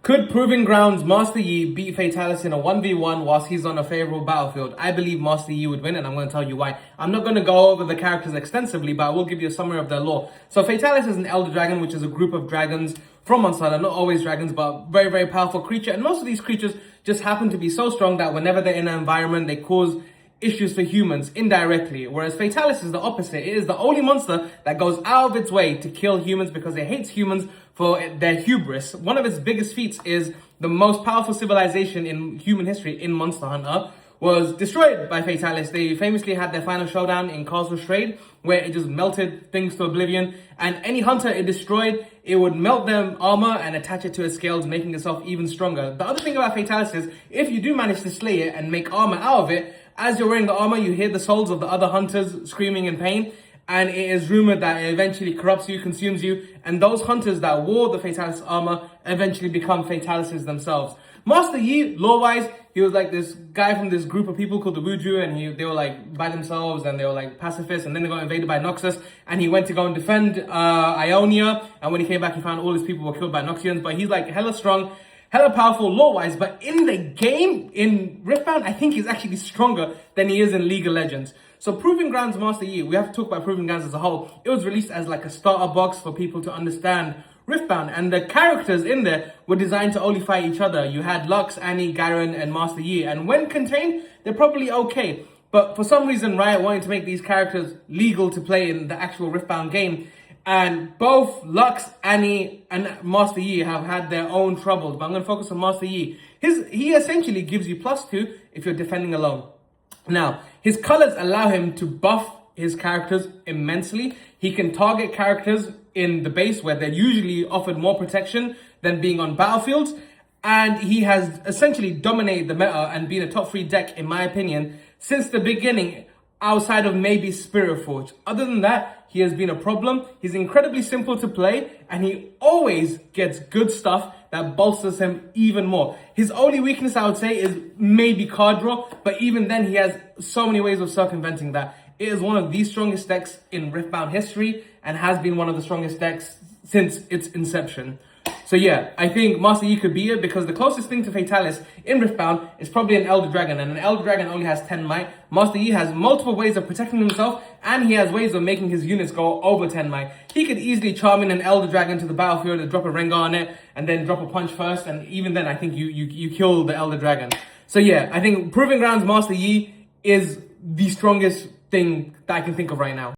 Could Proving Grounds Master Yi beat Fatalis in a 1v1 whilst he's on a favorable battlefield? I believe Master Yi would win, and I'm going to tell you why. I'm not going to go over the characters extensively, but I will give you a summary of their lore. So Fatalis is an elder dragon, which is a group of dragons from Monster Hunter. Not always dragons, but very, very powerful creature. And most of these creatures just happen to be so strong that whenever they're in an environment, they cause issues for humans indirectly, whereas Fatalis is the opposite. It is the only monster that goes out of its way to kill humans because it hates humans for their hubris. One of its biggest feats is the most powerful civilization in human history in Monster Hunter was destroyed by Fatalis. They famously had their final showdown in Castle Strayed, where it just melted things to oblivion, and any hunter it destroyed, it would melt their armor and attach it to its scales, making itself even stronger. The other thing about Fatalis is, if you do manage to slay it and make armor out of it, as you're wearing the armor, you hear the souls of the other hunters screaming in pain, and it is rumored that it eventually corrupts you, consumes you, and those hunters that wore the Fatalis armor eventually become Fatalises themselves. Master Yi, lore-wise, he was like this guy from this group of people called the Wuju, and they were like by themselves, and they were like pacifists, and then they got invaded by Noxus, and he went to go and defend Ionia, and when he came back, he found all his people were killed by Noxians, but he's like hella strong, hella powerful lore-wise, but in the game, in Riftbound, I think he's actually stronger than he is in League of Legends. So Proving Grounds Master Yi, we have to talk about Proving Grounds as a whole. It was released as like a starter box for people to understand Riftbound, and the characters in there were designed to only fight each other. You had Lux, Annie, Garen, and Master Yi, and when contained, they're probably okay. But for some reason, Riot wanted to make these characters legal to play in the actual Riftbound game. And both Lux, Annie, and Master Yi have had their own troubles. But I'm going to focus on Master Yi. He essentially gives you +2 if you're defending alone. Now, his colors allow him to buff his characters immensely. He can target characters in the base where they're usually offered more protection than being on battlefields. And he has essentially dominated the meta and been a top 3 deck, in my opinion, since the beginning, outside of maybe Spirit Forge. Other than that, he has been a problem. He's incredibly simple to play, and he always gets good stuff that bolsters him even more. His only weakness, I would say, is maybe card draw, but even then, he has so many ways of circumventing that. It is one of the strongest decks in Riftbound history, and has been one of the strongest decks since its inception. So yeah, I think Master Yi could beat it because the closest thing to Fatalis in Riftbound is probably an Elder Dragon, and an Elder Dragon only has 10 might. Master Yi has multiple ways of protecting himself, and he has ways of making his units go over 10 might. He could easily charm in an Elder Dragon to the battlefield and drop a Rengar on it, and then drop a punch first, and even then I think you kill the Elder Dragon. So yeah, I think Proving Grounds Master Yi is the strongest thing that I can think of right now.